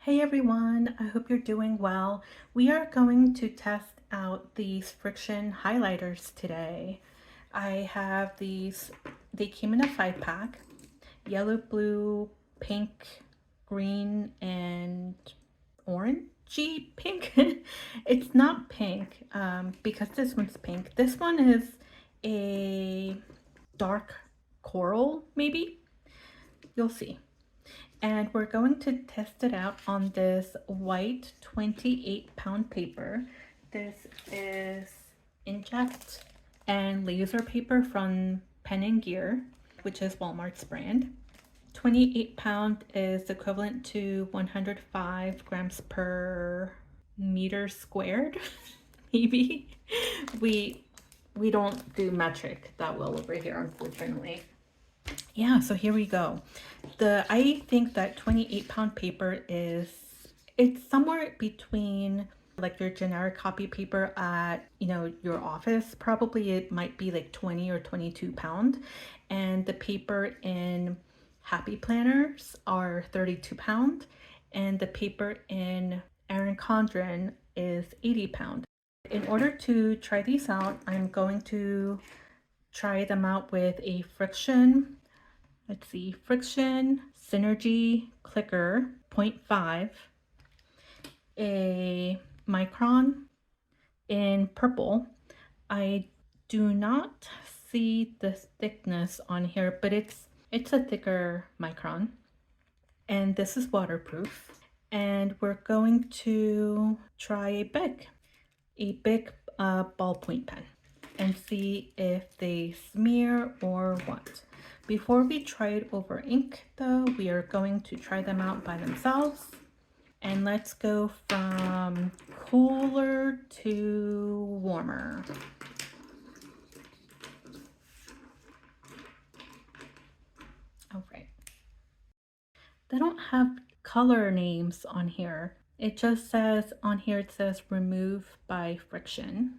Hey everyone, I hope you're doing well. We are going to test out these Frixion highlighters today. I have these, they came in a 5-pack, yellow, blue, pink, green, and orangey pink. It's not pink because this one's pink. This one is a dark coral, maybe. You'll see. And we're going to test it out on this white 28-pound paper. This is inkjet and laser paper from Pen & Gear, which is Walmart's brand. 28-pound is equivalent to 105 grams per meter squared, maybe. We don't do metric that well over here, unfortunately. Yeah, so here we go. I think that 28-pound paper it's somewhere between like your generic copy paper at, your office. Probably it might be like 20 or 22 pound. And the paper in Happy Planners are 32 pound. And the paper in Erin Condren is 80 pound. In order to try these out, I'm going to try them out with a Frixion, Frixion Synergy Clicker 0.5, a micron in purple. I do not see the thickness on here, but it's a thicker micron. And this is waterproof. And we're going to try a big ballpoint pen and see if they smear or what. Before we try it over ink though, we are going to try them out by themselves. And let's go from cooler to warmer. All right. They don't have color names on here. It just says, on here it says remove by Frixion.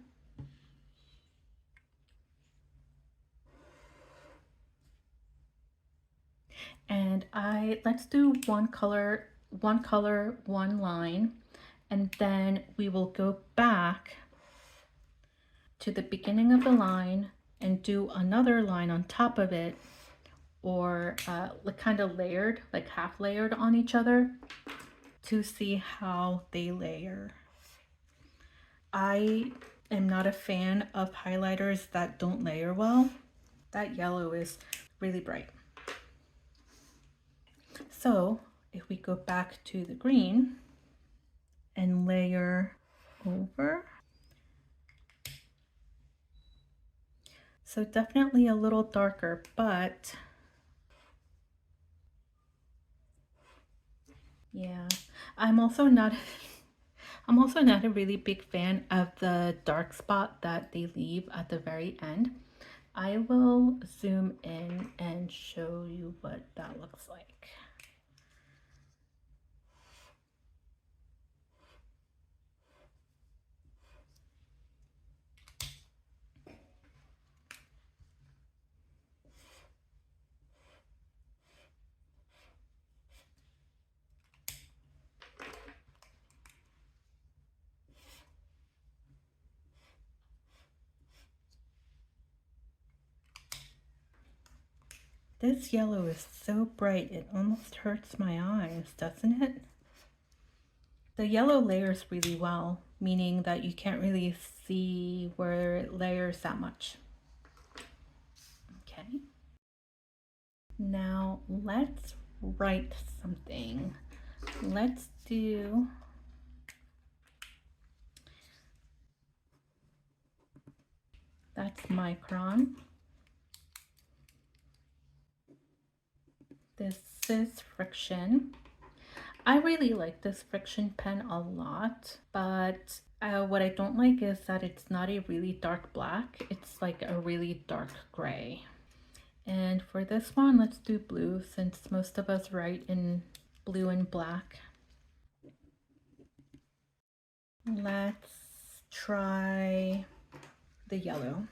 And let's do one color, one line, and then we will go back to the beginning of the line and do another line on top of it, or like kind of layered, like half layered on each other, to see how they layer. I am not a fan of highlighters that don't layer well. That yellow is really bright. So if we go back to the green and layer over, so definitely a little darker, but yeah, I'm also not a really big fan of the dark spot that they leave at the very end. I will zoom in and show you what that looks like. This yellow is so bright, it almost hurts my eyes, doesn't it? The yellow layers really well, meaning that you can't really see where it layers that much. Okay. Now let's write something. Let's do that's micron. This is Frixion. I really like this Frixion pen a lot, but what I don't like is that it's not a really dark black. It's like a really dark gray. And for this one, let's do blue, since most of us write in blue and black. Let's try the yellow.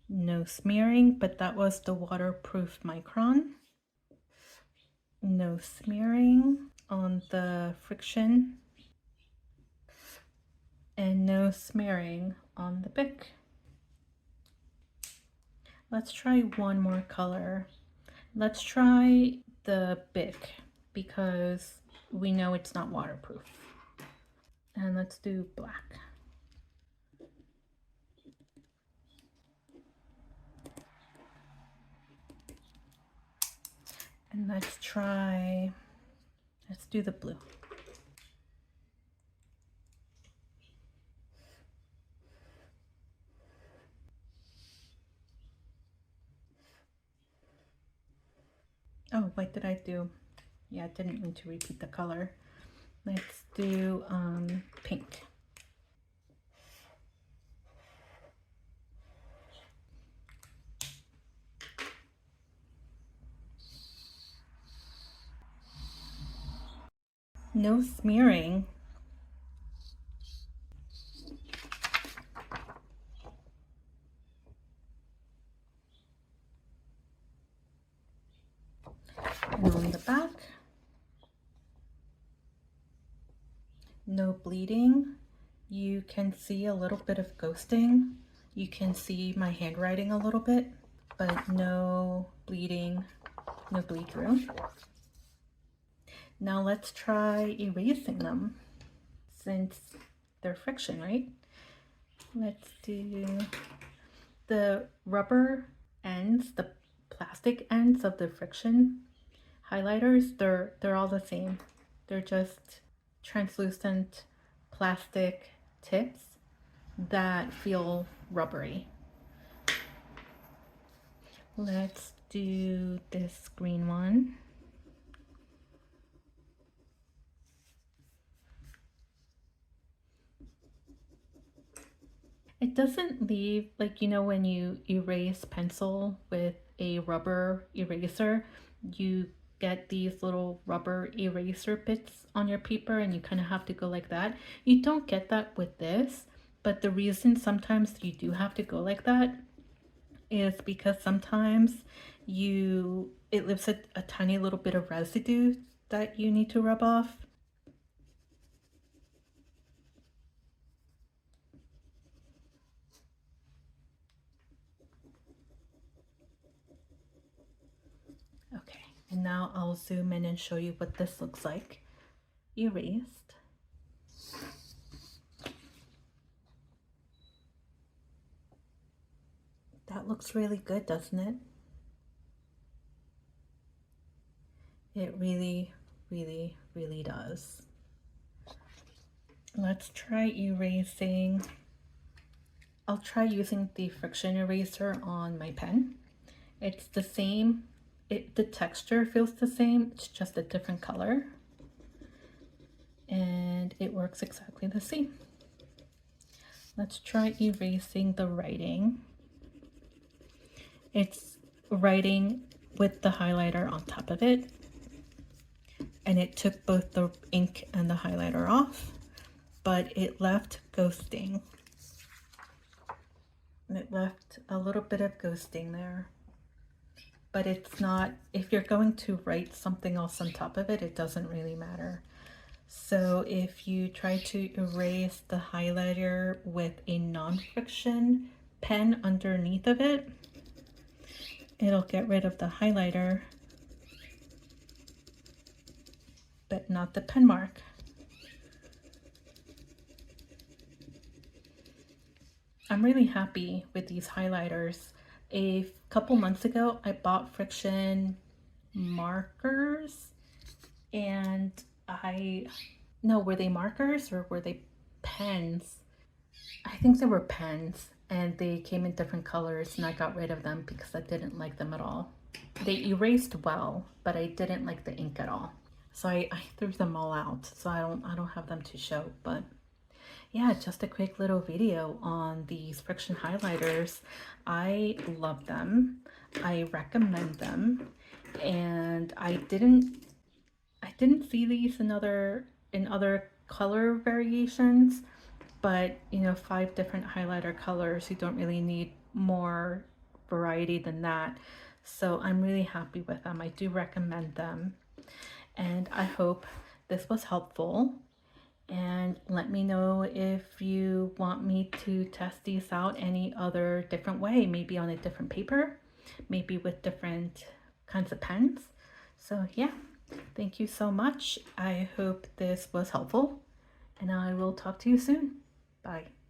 No smearing, but that was the waterproof micron. No smearing on the Frixion, and no smearing on the Bic. Let's try one more color. Let's try the Bic because we know it's not waterproof. And let's do black. And let's do the blue. Oh, what did I do? Yeah, I didn't mean to repeat the color. Let's do pink. No smearing. And on the back, no bleeding. You can see a little bit of ghosting. You can see my handwriting a little bit, but no bleeding, no bleed through. Now let's try erasing them since they're Frixion, right? Let's do the rubber ends, the plastic ends of the Frixion highlighters. They're all the same. They're just translucent plastic tips that feel rubbery. Let's do this green one. It doesn't leave, like, you know, when you erase pencil with a rubber eraser, you get these little rubber eraser bits on your paper and you kind of have to go like that. You don't get that with this, but the reason sometimes you do have to go like that is because sometimes it leaves a tiny little bit of residue that you need to rub off. Okay, and now I'll zoom in and show you what this looks like erased. That looks really good, doesn't it? It really, really, really does. Let's try erasing. I'll try using the Frixion eraser on my pen. It's the same, the texture feels the same, it's just a different color. And it works exactly the same. Let's try erasing the writing. It's writing with the highlighter on top of it. And it took both the ink and the highlighter off, but it left ghosting. It left a little bit of ghosting there. But it's not, if you're going to write something else on top of it, it doesn't really matter. So if you try to erase the highlighter with a non-Frixion pen underneath of it, it'll get rid of the highlighter, but not the pen mark. I'm really happy with these highlighters. A couple months ago, I bought Frixion markers and no, were they markers or were they pens? I think they were pens and they came in different colors and I got rid of them because I didn't like them at all. They erased well, but I didn't like the ink at all. So I threw them all out. So I don't have them to show, but yeah, just a quick little video on these Frixion highlighters. I love them. I recommend them. And I didn't see these in other color variations, but you know, 5 different highlighter colors, you don't really need more variety than that. So I'm really happy with them. I do recommend them. And I hope this was helpful. And let me know if you want me to test these out any other different way, maybe on a different paper, maybe with different kinds of pens. So yeah, thank you so much. I hope this was helpful, and I will talk to you soon. Bye.